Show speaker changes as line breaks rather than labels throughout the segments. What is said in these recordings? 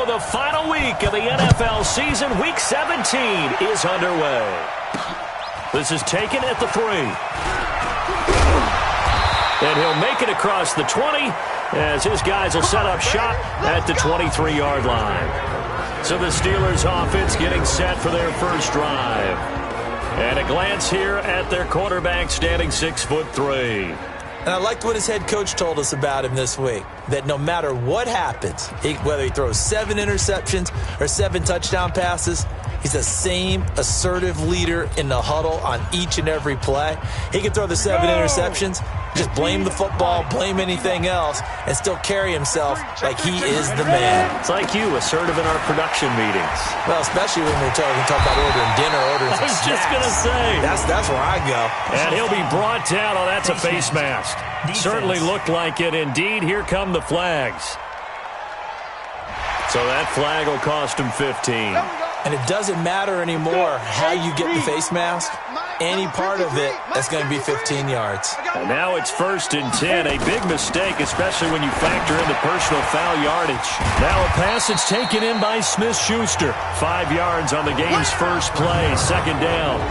So the final week of the NFL season, Week 17, is underway. This is taken at the 3. And he'll make it across the 20 as his guys will set up shop at the 23-yard line. So the Steelers offense getting set for their first drive. And a glance here at their quarterback standing 6'3".
And I liked what his head coach told us about him this week, that no matter what happens, whether he throws 7 interceptions or 7 touchdown passes, he's the same assertive leader in the huddle on each and every play. He can throw the 7 interceptions, just blame the football, blame anything else, and still carry himself like he is the man.
It's like you, assertive in our production meetings.
Well, especially when we're talking about ordering dinner, ordering some snacks.
I was just going to say.
That's where I go.
And he'll be brought down. Oh, that's a face mask. Certainly looked like it. Indeed, here come the flags. So that flag will cost him 15.
And it doesn't matter anymore how you get the face mask. Any part of it, that's going to be 15 yards.
And now it's 1st and 10. A big mistake, especially when you factor in the personal foul yardage. Now a pass that's taken in by Smith-Schuster. 5 yards on the game's first play. 2nd down.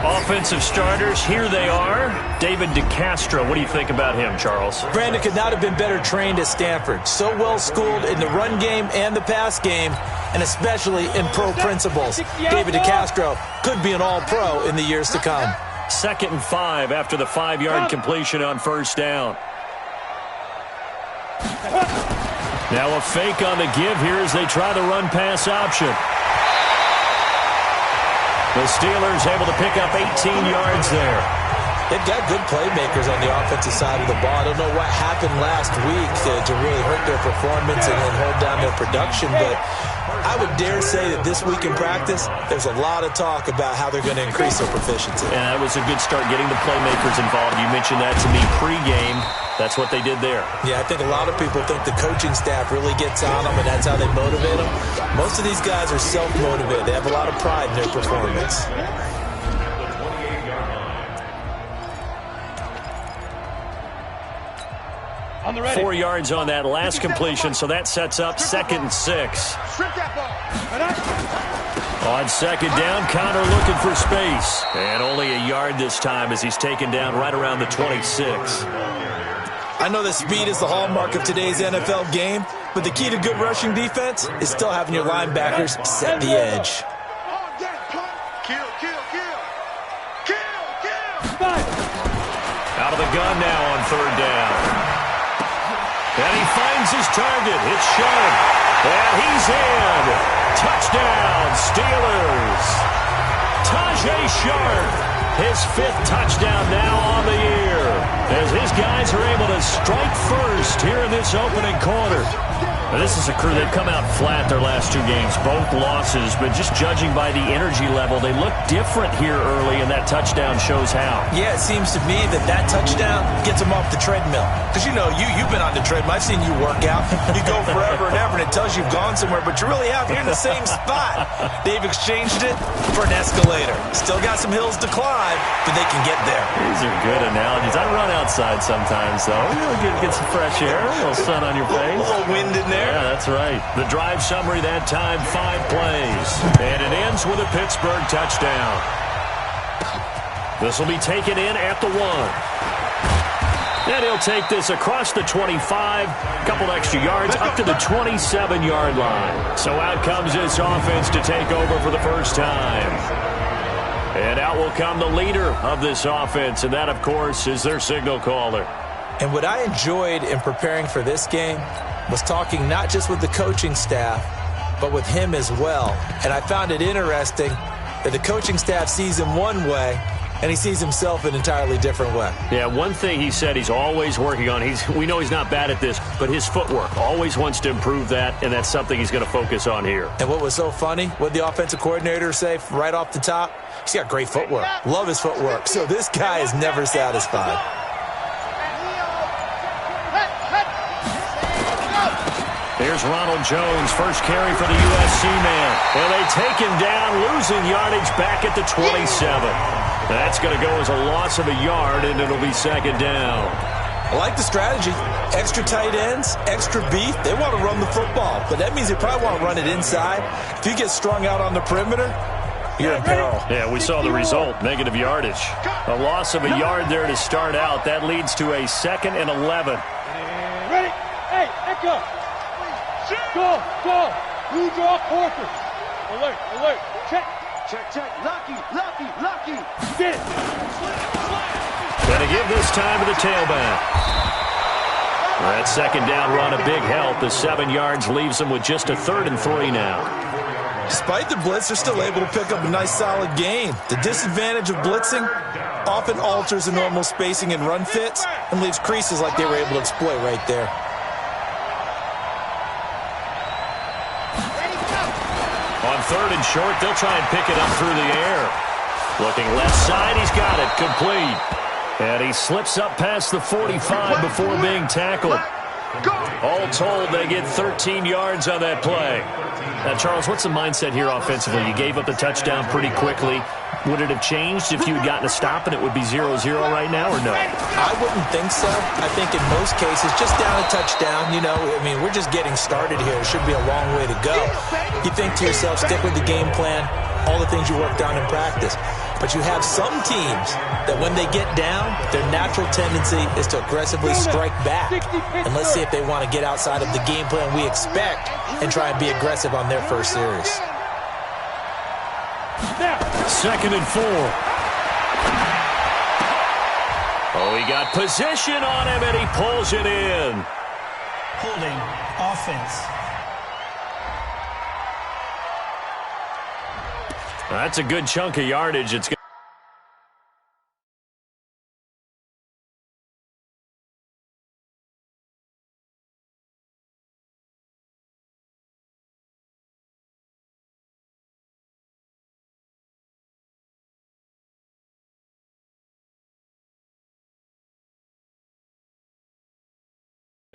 Offensive starters, here they are. David DeCastro, what do you think about him, Charles?
Brandon could not have been better trained at Stanford. So well schooled in the run game and the pass game, and especially in pro principles. David DeCastro could be an all-pro in the years to come.
2nd and 5 after the 5-yard completion on 1st down. Now a fake on the give here as they try the run-pass option. The Steelers able to pick up 18 yards there.
They've got good playmakers on the offensive side of the ball. I don't know what happened last week to really hurt their performance and then hold down their production, but I would dare say that this week in practice, there's a lot of talk about how they're going to increase their proficiency.
And that was a good start getting the playmakers involved. You mentioned that to me pregame. That's what they did there.
Yeah, I think a lot of people think the coaching staff really gets on them, and that's how they motivate them. Most of these guys are self-motivated. They have a lot of pride in their performance.
On the ready.
4 yards on that last completion, so that sets up 2nd and 6. On 2nd down, Connor looking for space. And only a yard this time as he's taken down right around the 26.
I know that speed is the hallmark of today's NFL game, but the key to good rushing defense is still having your linebackers set the edge.
Out of the gun now on 3rd down. And he finds his target. It's Sharp. And he's in. Touchdown, Steelers. Tajay Sharp. His 5th touchdown now on the year as his guys are able to strike first here in this opening quarter. Now, this is a crew, they've come out flat their last 2 games, both losses, but just judging by the energy level, they look different here early, and that touchdown shows how.
Yeah, it seems to me that touchdown gets them off the treadmill. Because, you know, you've been on the treadmill. I've seen you work out. You go forever and ever, and it tells you've gone somewhere, but you really have. You're in the same spot. They've exchanged it for an escalator. Still got some hills to climb, but they can get there.
These are good analogies. I run outside sometimes, though. Get some fresh air, a little sun on your face.
A little wind in there.
Yeah, that's right. The drive summary that time, 5 plays. And it ends with a Pittsburgh touchdown. This will be taken in at the 1. And he'll take this across the 25, a couple extra yards, up to the 27-yard line. So out comes this offense to take over for the first time. And out will come the leader of this offense, and that, of course, is their signal caller.
And what I enjoyed in preparing for this game was talking not just with the coaching staff, but with him as well. And I found it interesting that the coaching staff sees him one way, and he sees himself an entirely different way.
Yeah, one thing he said he's always working on, we know he's not bad at this, but his footwork, always wants to improve that, and that's something he's going to focus on here.
And what was so funny, what the offensive coordinator say right off the top? He's got great footwork. Love his footwork. So this guy is never satisfied.
Here's Ronald Jones, first carry for the USC man. And they take him down, losing yardage back at the 27. That's going to go as a loss of a yard, and it'll be 2nd down.
I like the strategy. Extra tight ends, extra beef. They want to run the football, but that means they probably want to run it inside. If you get strung out on the perimeter, you're in peril.
Yeah, we saw the result, negative yardage. A loss of a yard there to start out. That leads to a 2nd and 11.
Ready? Hey, echo. Go. Blue draw quarter. Alert. Check. Lucky. Get it.
Gonna give this time to the tailback. That 2nd down run a big help. The 7 yards leaves them with just a 3rd and 3 now.
Despite the blitz, they're still able to pick up a nice, solid gain. The disadvantage of blitzing often alters the normal spacing and run fits and leaves creases like they were able to exploit right there.
On 3rd and short, they'll try and pick it up through the air. Looking left side, he's got it. Complete. And he slips up past the 45 before being tackled. All told, they get 13 yards on that play. Now, Charles, what's the mindset here offensively? You gave up the touchdown pretty quickly. Would it have changed if you had gotten a stop and it would be 0-0 right now, or no?
I wouldn't think so. I think in most cases, just down a touchdown, we're just getting started here. It should be a long way to go. You think to yourself, stick with the game plan, all the things you worked on in practice. But you have some teams that when they get down, their natural tendency is to aggressively strike back. And let's see if they want to get outside of the game plan we expect and try and be aggressive on their first series.
2nd and 4. Oh, he got position on him, and he pulls it in.
Holding offense.
That's a good chunk of yardage. It's going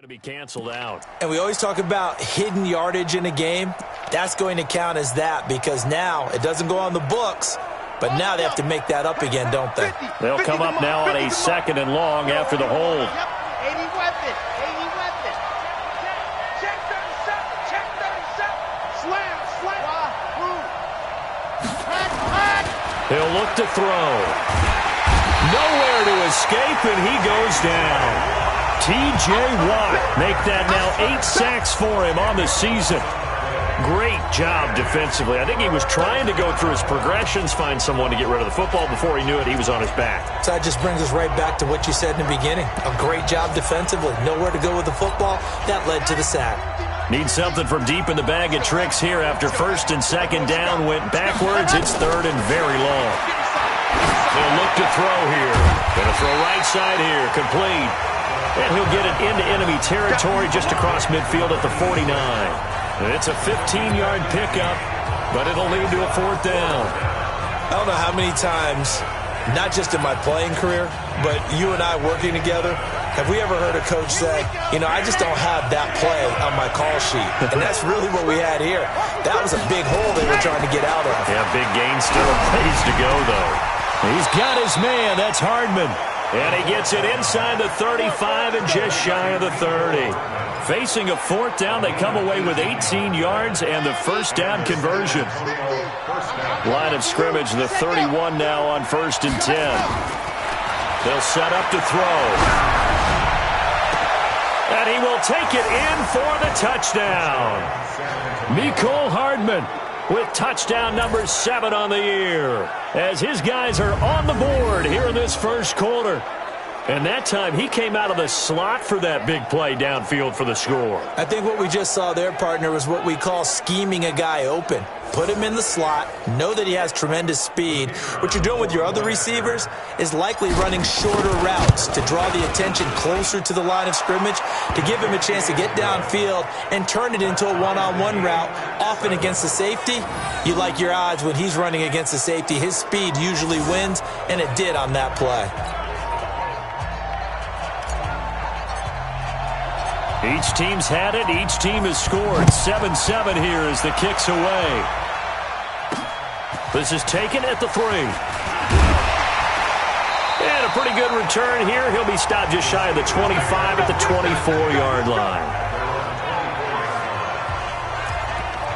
to be canceled out.
And we always talk about hidden yardage in a game. That's going to count as that because now it doesn't go on the books, but now they have to make that up again, don't they?
They'll come up now on a 2nd and long after the hold.
80 weapon. Check 37. Slam.
He'll look to throw. Nowhere to escape, and he goes down. T.J. Watt make that now 8 sacks for him on the season. Great job defensively. I think he was trying to go through his progressions, find someone to get rid of the football. Before he knew it, he was on his back.
So that just brings us right back to what you said in the beginning. A great job defensively. Nowhere to go with the football. That led to the sack.
Need something from deep in the bag of tricks here after 1st and 2nd down. Went backwards. It's 3rd and very long. They'll look to throw here. Going to throw right side here. Complete. And he'll get it into enemy territory just across midfield at the 49. It's a 15-yard pickup, but it'll lead to a 4th down.
I don't know how many times, not just in my playing career, but you and I working together, have we ever heard a coach say, I just don't have that play on my call sheet. And that's really what we had here. That was a big hole they were trying to get out of.
Yeah, big gain, still a ways to go, though. He's got his man. That's Hardman. And he gets it inside the 35 and just shy of the 30. Facing a 4th down, they come away with 18 yards and the 1st down conversion. Line of scrimmage, the 31 now on 1st and 10. They'll set up to throw. And he will take it in for the touchdown. Mecole Hardman with touchdown number 7 on the year, as his guys are on the board here in this first quarter. And that time, he came out of the slot for that big play downfield for the score.
I think what we just saw there, partner, was what we call scheming a guy open. Put him in the slot, know that he has tremendous speed. What you're doing with your other receivers is likely running shorter routes to draw the attention closer to the line of scrimmage, to give him a chance to get downfield and turn it into a one-on-one route, often against the safety. You like your odds when he's running against the safety. His speed usually wins, and it did on that play.
Each team's had it. Each team has scored. 7-7 here as the kick's away. This is taken at the 3. And a pretty good return here. He'll be stopped just shy of the 25 at the 24-yard line.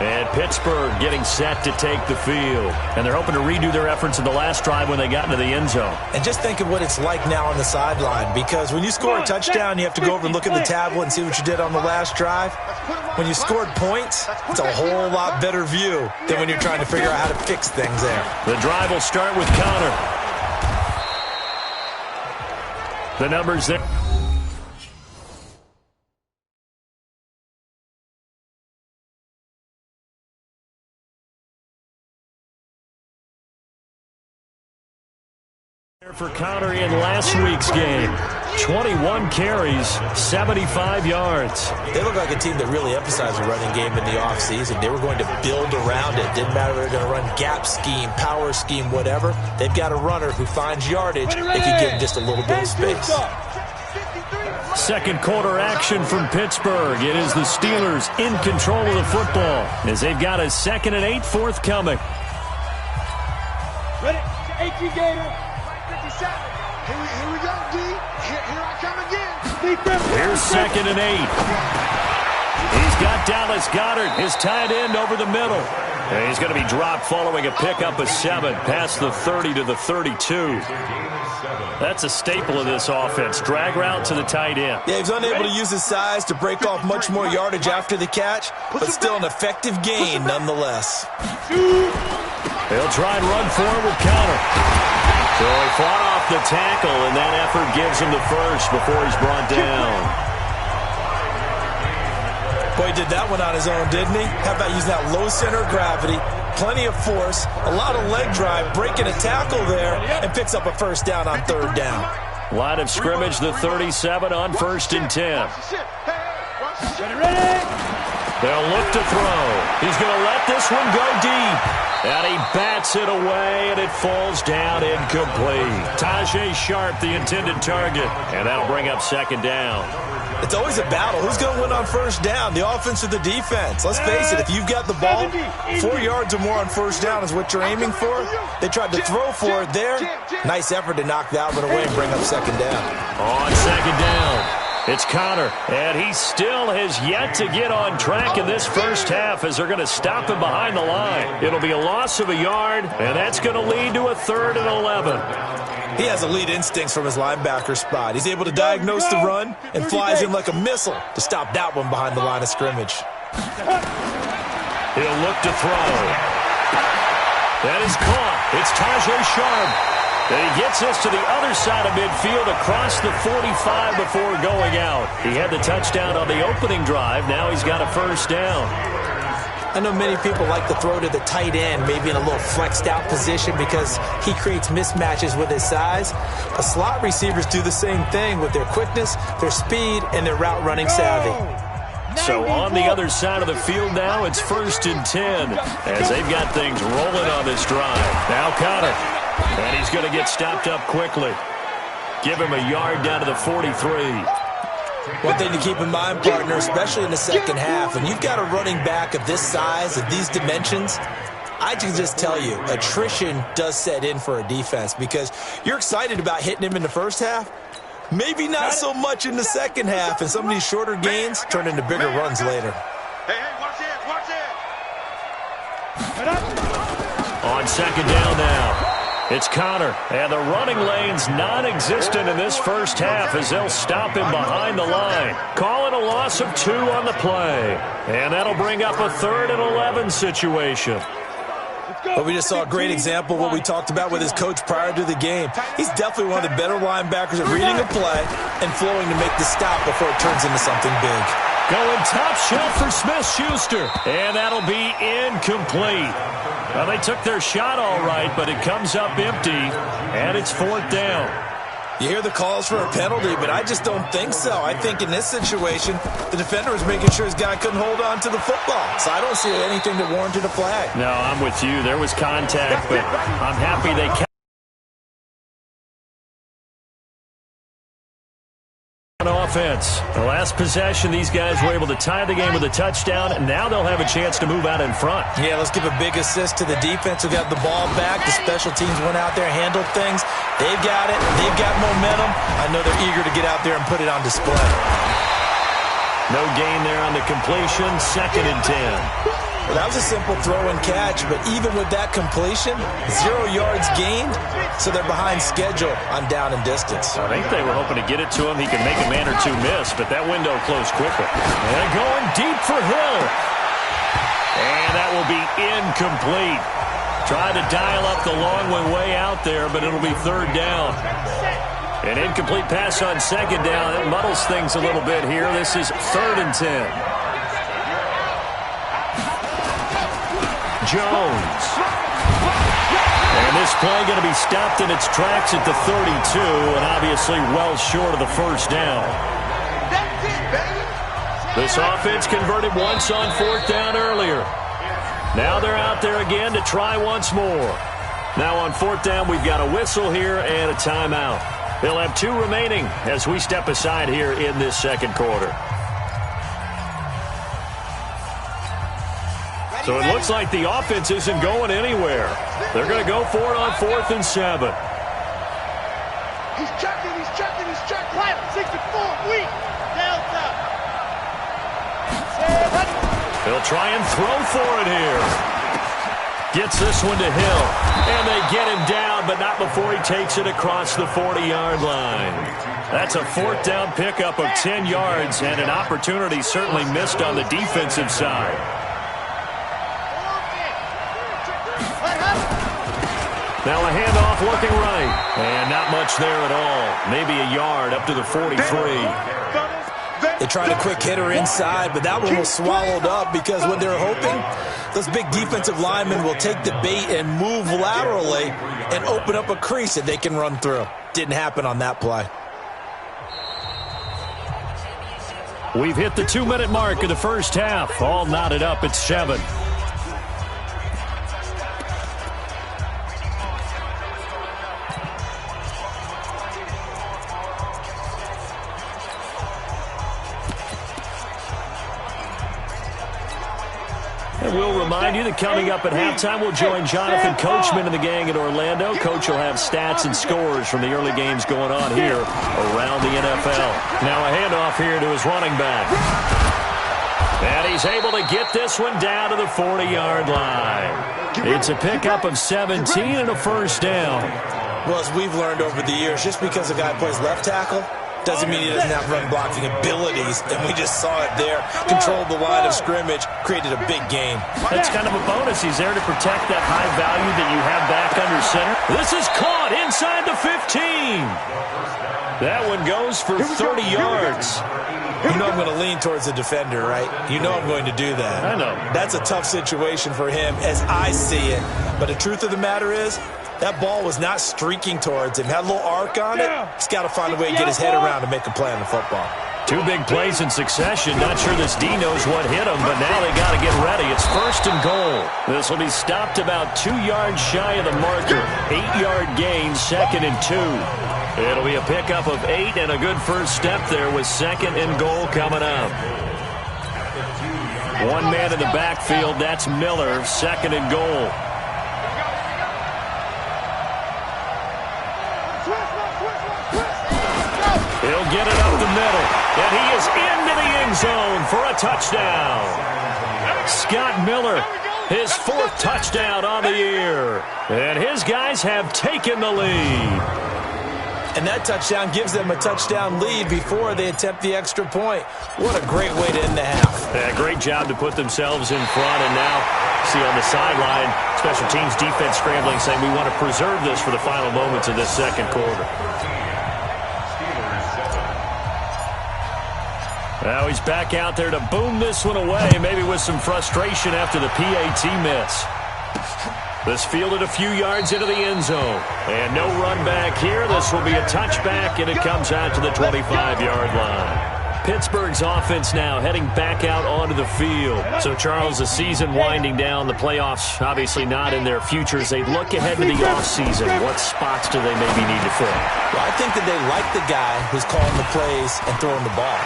And Pittsburgh getting set to take the field. And they're hoping to redo their efforts in the last drive when they got into the end zone.
And just think of what it's like now on the sideline, because when you score a touchdown, you have to go over and look at the tablet and see what you did on the last drive. When you scored points, it's a whole lot better view than when you're trying to figure out how to fix things there.
The drive will start with Connor. The numbers there. For Connor in last week's game, 21 carries, 75 yards.
They look like a team that really emphasized the running game in the offseason. They were going to build around it. Didn't matter if they were going to run gap scheme, power scheme, whatever. They've got a runner who finds yardage. They can give him just a little bit of space.
Second quarter action from Pittsburgh. It is the Steelers in control of the football as they've got a 2nd and 8 forthcoming.
Ready? 18 Gator.
Here we go, D. Here I come again.
Here's 2nd and 8. He's got Dallas Goedert, his tight end, over the middle. And he's going to be dropped following a pickup of 7 past the 30 to the 32. That's a staple of this offense. Drag route to the tight end.
Yeah, he's unable to use his size to break off much more yardage after the catch, but still an effective gain nonetheless.
They'll try and run forward with Connor. So he fought off the tackle, and that effort gives him the first before he's brought down.
Boy, he did that one on his own, didn't he? How about using that low center of gravity, plenty of force, a lot of leg drive, breaking a tackle there, and picks up a first down on 3rd down.
Line of scrimmage, the 37 on 1st and 10. They'll look to throw. He's going to let this one go deep. And he bats it away, and it falls down incomplete. Tajay Sharp, the intended target. And that'll bring up 2nd down.
It's always a battle. Who's going to win on 1st down, the offense or the defense? Let's face it, if you've got the ball, 4 yards or more on 1st down is what you're aiming for. They tried to throw for it there. Nice effort to knock that one away and bring up 2nd down.
On 2nd down, it's Connor, and he still has yet to get on track in this first half as they're going to stop him behind the line. It'll be a loss of a yard, and that's going to lead to a 3rd and 11.
He has elite instincts from his linebacker spot. He's able to diagnose the run and flies in like a missile to stop that one behind the line of scrimmage.
He'll look to throw. That is caught. It's Tajay Sharp. And he gets us to the other side of midfield across the 45 before going out. He had the touchdown on the opening drive. Now he's got a 1st down.
I know many people like to throw to the tight end, maybe in a little flexed out position because he creates mismatches with his size. But slot receivers do the same thing with their quickness, their speed, and their route running savvy.
So on the other side of the field now, it's 1st and 10 as they've got things rolling on this drive. Now Connor. And he's going to get stopped up quickly. Give him a yard down to the 43.
One thing to keep in mind, partner, especially in the second half, when you've got a running back of this size, of these dimensions, I can just tell you, attrition does set in for a defense because you're excited about hitting him in the first half. Maybe not so much in the second half, and some of these shorter gains turn into bigger runs later.
Hey, watch it.
On 2nd down now. It's Connor, and the running lane's non-existent in this first half as they'll stop him behind the line. Call it a loss of 2 on the play, and that'll bring up a 3rd and 11 situation.
But we just saw a great example of what we talked about with his coach prior to the game. He's definitely one of the better linebackers at reading a play and flowing to make the stop before it turns into something big.
Going top shelf for Smith-Schuster, and that'll be incomplete. Well, they took their shot all right, but it comes up empty, and it's 4th down.
You hear the calls for a penalty, but I just don't think so. I think in this situation, the defender was making sure his guy couldn't hold on to the football. So I don't see anything that warranted a flag.
No, I'm with you. There was contact, but I'm happy they kept off offense. The last possession, these guys were able to tie the game with a touchdown, and now they'll have a chance to move out in front.
Yeah, let's give a big assist to the defense who got the ball back. The special teams went out there, handled things. They've got it. They've got momentum. I know they're eager to get out there and put it on display.
No gain there on the completion. 2nd and 10.
Well, that was a simple throw and catch, but even with that completion, 0 yards gained, so they're behind schedule on down and distance.
I think they were hoping to get it to him. He can make a man or two miss, but that window closed quickly. And going deep for Hill. And that will be incomplete. Tried to dial up the long one way out there, but it'll be 3rd down. An incomplete pass on 2nd down. It muddles things a little bit here. This is 3rd and 10. Jones. And this play going to be stopped in its tracks at the 32, and obviously well short of the 1st down. This offense converted once on 4th down earlier. Now they're out there again to try once more. Now on 4th down, we've got a whistle here and a timeout. They'll have 2 remaining as we step aside here in this 2nd quarter. So it looks like the offense isn't going anywhere. They're going to go for it on 4th and 7.
He's checking, he's checking, he's checking. Right, 64, weak. Delta.
They'll try and throw for it here. Gets this one to Hill. And they get him down, but not before he takes it across the 40-yard line. That's a 4th down pickup of 10 yards and an opportunity certainly missed on the defensive side. Now a handoff looking right. And not much there at all. Maybe a yard up to the 43.
They tried a quick hitter inside, but that one was swallowed up because what they're hoping, those big defensive linemen will take the bait and move laterally and open up a crease that they can run through. Didn't happen on that play.
We've hit the 2-minute mark of the 1st half. All knotted up at 7. And we'll remind you that coming up at halftime, we'll join Jonathan Coachman and the gang in Orlando. Coach will have stats and scores from the early games going on here around the NFL. Now a handoff here to his running back. And he's able to get this one down to the 40-yard line. It's a pickup of 17 and a 1st down.
Well, as we've learned over the years, just because a guy plays left tackle doesn't mean he doesn't have run blocking abilities, and we just saw it there. Controlled the line of scrimmage, created a big gain.
That's kind of a bonus. He's there to protect that high value that you have back under center. This is caught inside the 15. That one goes for 30 yards.
You know I'm going to lean towards the defender, right? You know I'm going to do that.
I know.
That's a tough situation for him as I see it. But the truth of the matter is, that ball was not streaking towards him. Had a little arc on it. He's got to find a way to get his head around and make a play on the football.
2 big plays in succession. Not sure this D knows what hit him, but now they got to get ready. It's 1st and goal. This will be stopped about 2 yards shy of the marker. 8-yard gain, 2nd and 2. It'll be a pickup of 8 and a good first step there with 2nd and goal coming up. 1 man in the backfield. That's Miller. 2nd and goal. He'll get it up the middle, and he is into the end zone for a touchdown. Scott Miller, his 4th touchdown on the year, and his guys have taken the lead.
And that touchdown gives them a touchdown lead before they attempt the extra point. What a great way to end the half.
Yeah, great job to put themselves in front, and now see on the sideline, special teams defense scrambling, saying we want to preserve this for the final moments of this 2nd quarter. Now he's back out there to boom this one away, maybe with some frustration after the PAT miss. This fielded a few yards into the end zone. And no run back here. This will be a touchback, and it comes out to the 25-yard line. Pittsburgh's offense now heading back out onto the field. So, Charles, the season winding down, the playoffs obviously not in their future. As they look ahead to the offseason, what spots do they maybe need to fill?
Well, I think that they like the guy who's calling the plays and throwing the ball.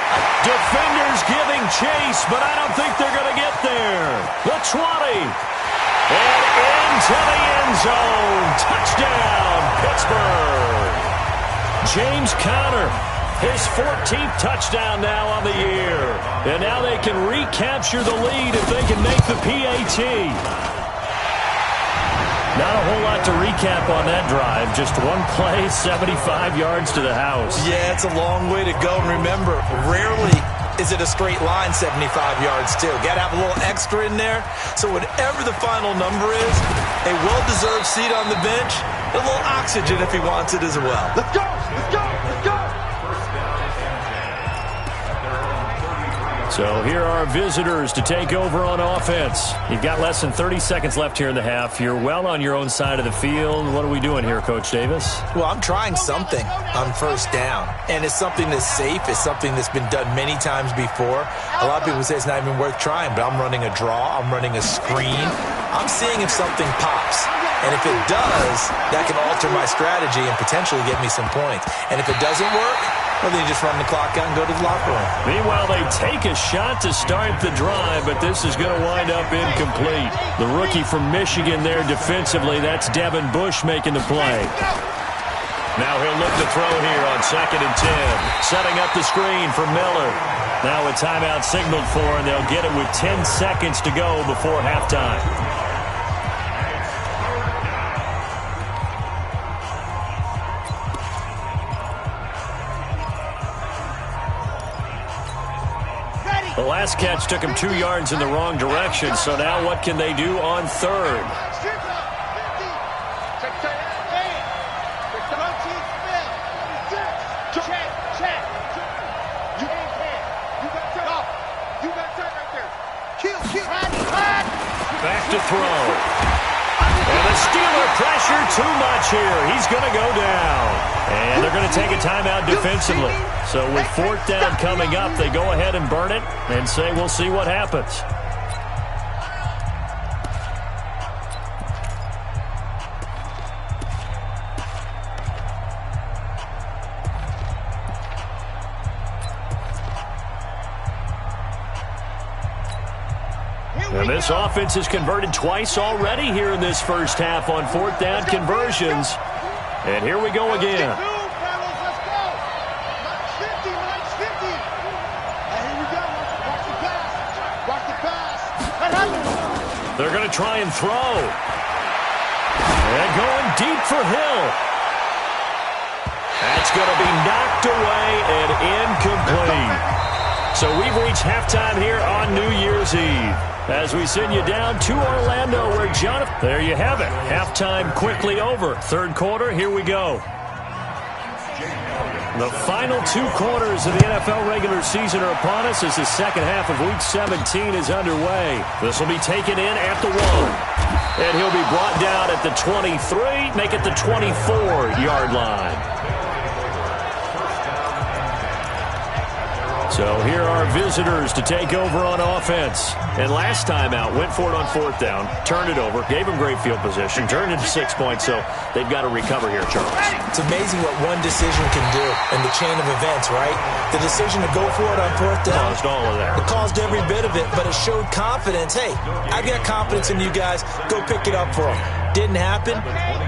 Defenders giving chase, but I don't think they're going to get there. The 20. And into the end zone. Touchdown, Pittsburgh. James Conner. His 14th touchdown now on the year. And now they can recapture the lead if they can make the PAT. Not a whole lot to recap on that drive. Just one play, 75 yards to the house.
Yeah, it's a long way to go. And remember, rarely is it a straight line 75 yards, too. Got to have a little extra in there. So whatever the final number is, a well-deserved seat on the bench, a little oxygen if he wants it as well.
Let's go! Let's go! Let's go!
So here are visitors to take over on offense. You've got less than 30 seconds left here in the half. You're well on your own side of the field. What are we doing here, Coach Davis?
Well, I'm trying something on first down, and it's something that's safe. It's something that's been done many times before. A lot of people say it's not even worth trying, but I'm running a draw. I'm running a screen. I'm seeing if something pops. And if it does, that can alter my strategy and potentially get me some points. And if it doesn't work, well, then you just run the clock out and go to the locker room.
Meanwhile, they take a shot to start the drive, but this is going to wind up incomplete. The rookie from Michigan there defensively, that's Devin Bush making the play. Now he'll look to throw here on 2nd and 10. Setting up the screen for Miller. Now a timeout signaled for, and they'll get it with 10 seconds to go before halftime. The last catch took him 2 yards in the wrong direction, so now what can they do on third? Back to throw. And the Steeler pressure too much here. He's going to go down. And they're going to take a timeout defensively. So with 4th down coming up, they go ahead and burn it and say we'll see what happens. And this offense has converted twice already here in this first half on 4th down conversions. And here we go again. They're going to try and throw. And going deep for Hill. That's going to be knocked away and incomplete. So we've reached halftime here on New Year's Eve. As we send you down to Orlando where Jonathan... There you have it. Halftime quickly over. Third quarter, here we go. The final 2 quarters of the NFL regular season are upon us as the second half of Week 17 is underway. This will be taken in at the 1. And he'll be brought down at the 23, make it the 24-yard line. So here are visitors to take over on offense. And last time out, went for it on 4th down, turned it over, gave them great field position, turned it to 6 points, so they've got to recover here, Charles.
It's amazing what one decision can do in the chain of events, right? The decision to go for it on 4th down.
Caused all of that.
It caused every bit of it, but it showed confidence. Hey, I've got confidence in you guys. Go pick it up for them. Didn't happen.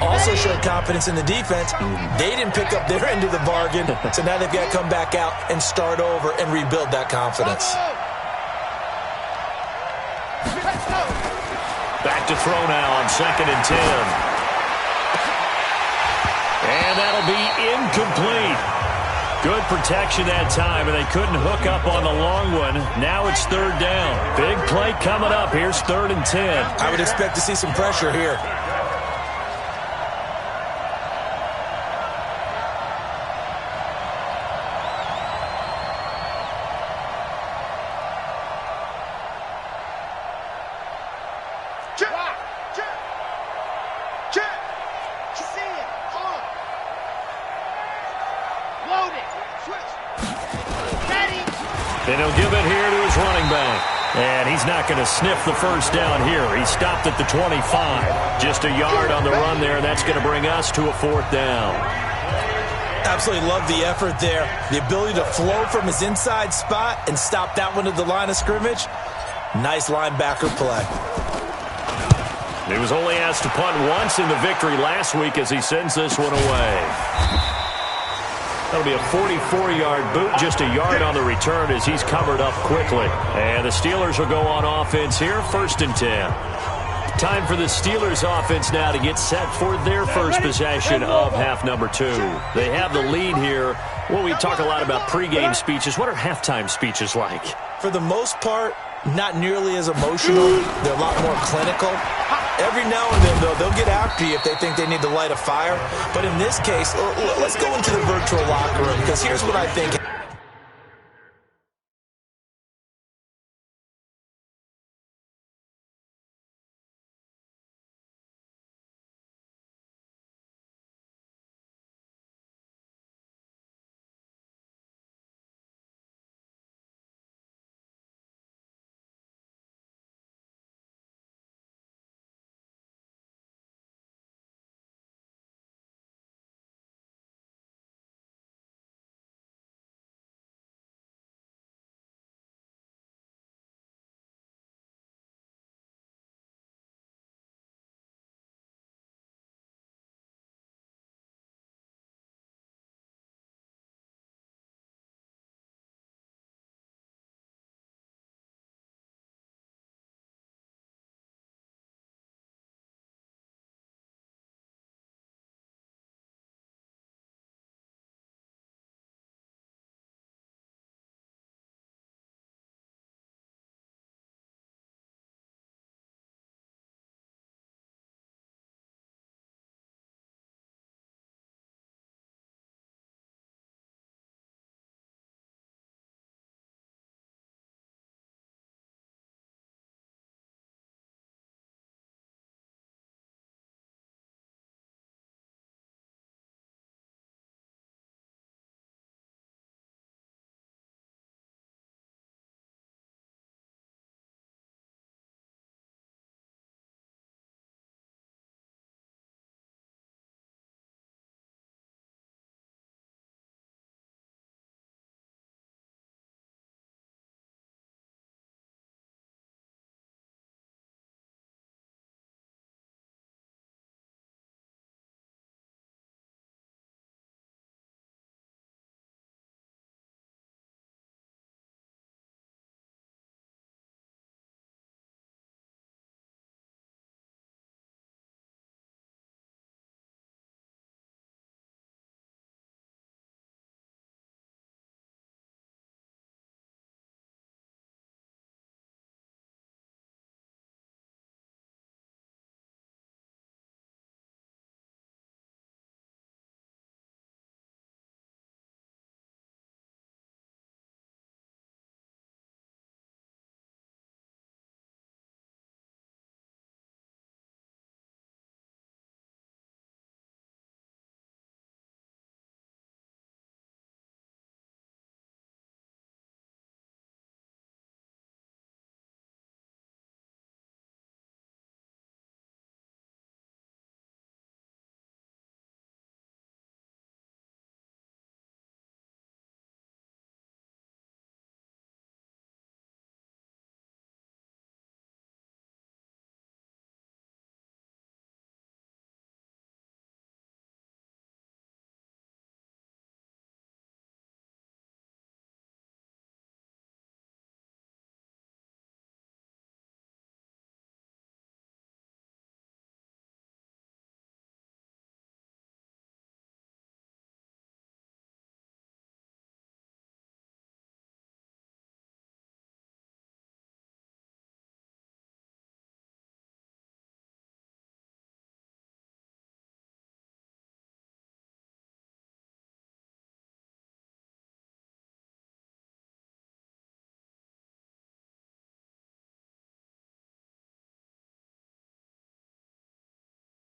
Also showed confidence in the defense. They didn't pick up their end of the bargain, so now they've got to come back out and start over and rebuild that confidence.
Back to throw now on 2nd and 10. And that'll be incomplete. Good protection that time, and they couldn't hook up on the long one. Now it's 3rd down. Big play coming up. Here's 3rd and 10.
I would expect to see some pressure here.
And he'll give it here to his running back. And he's not going to sniff the first down here. He stopped at the 25. Just a yard on the run there, and that's going to bring us to a 4th down.
Absolutely love the effort there. The ability to flow from his inside spot and stop that one at the line of scrimmage. Nice linebacker play.
He was only asked to punt once in the victory last week as he sends this one away. That'll be a 44-yard boot, just a yard on the return as he's covered up quickly. And the Steelers will go on offense here, 1st and 10. Time for the Steelers offense now to get set for their first possession of half number 2. They have the lead here. Well, we talk a lot about pregame speeches. What are halftime speeches like?
For the most part, not nearly as emotional. They're a lot more clinical. Every now and then, though, they'll get after you if they think they need to light a fire. But in this case, let's go into the virtual locker room, because here's what I think.